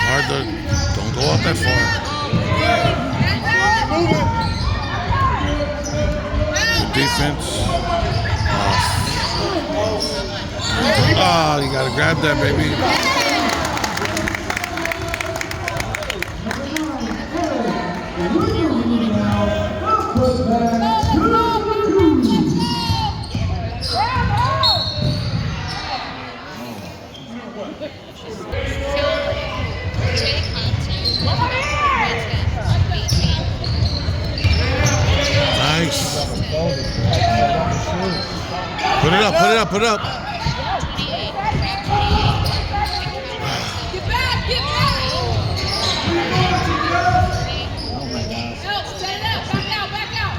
Hard to, don't go out that far. Good defense. Oh, you gotta grab that, baby. Nice. Put it up, put it up, put it up. Get back, get back. Set it up, back out, back out.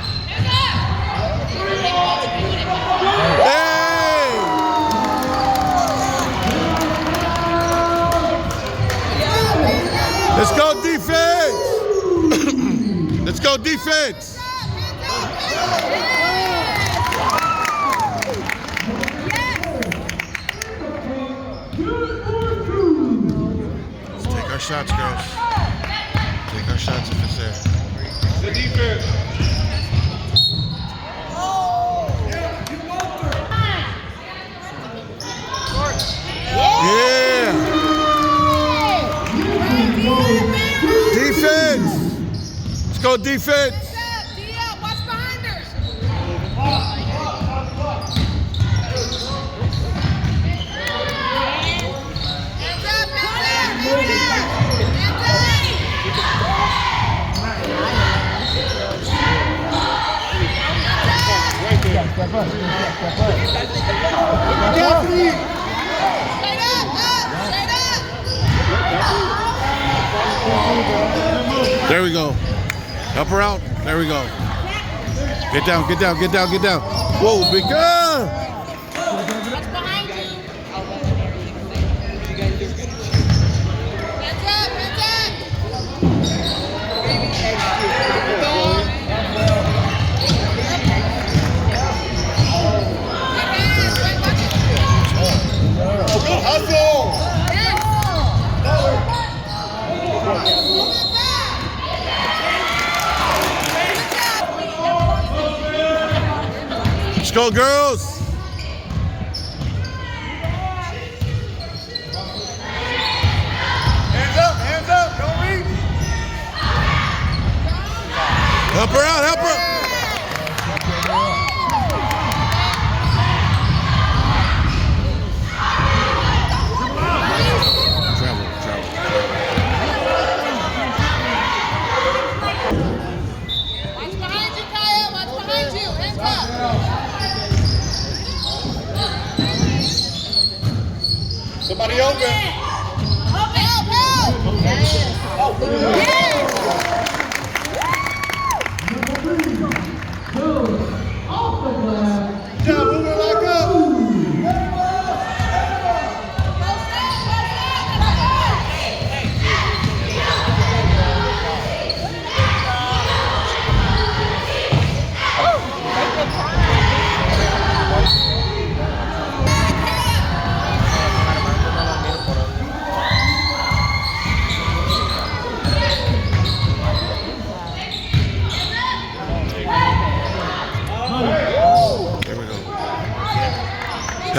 Hey! Let's go defense! Let's go defense! Let's take our shots, girls. Take our shots if it's there. The defense. Yeah! Defense! Let's go defense! Watch behind her. Hands up, There we go. Help her out. There we go. Get down, get down, get down, get down. Whoa, big girl! What's behind you? Hands up, hands Go hustle! Let's go, girls! Hands up, don't reach! Help her out, help her! Watch behind you, Kyle. Watch behind you. Hands up. Somebody open! Help, help! Yeah, move it back up!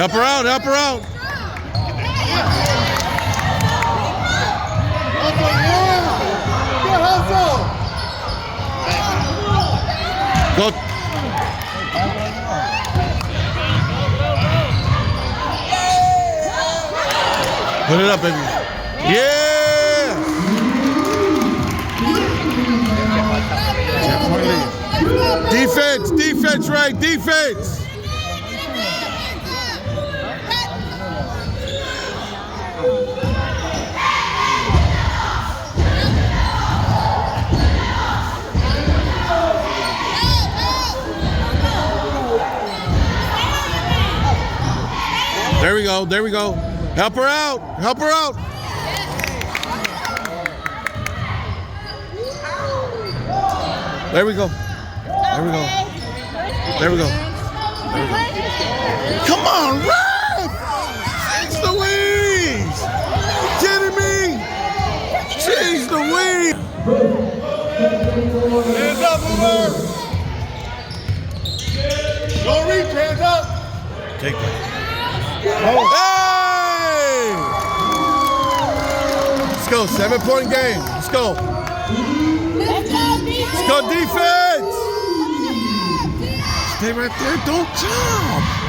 Help her out, help her out! Go! Put it up, baby. Yeah! Defense, defense, right, defense! There we go, there we go. Help her out, help her out. There we go. There we go. There we go. There we go. Come on, run! Hands up, Hoover. Don't reach, hands up. Take that. Oh. Hey! Let's go. 7-point game. Let's go. Let's go defense. Stay right there. Don't jump.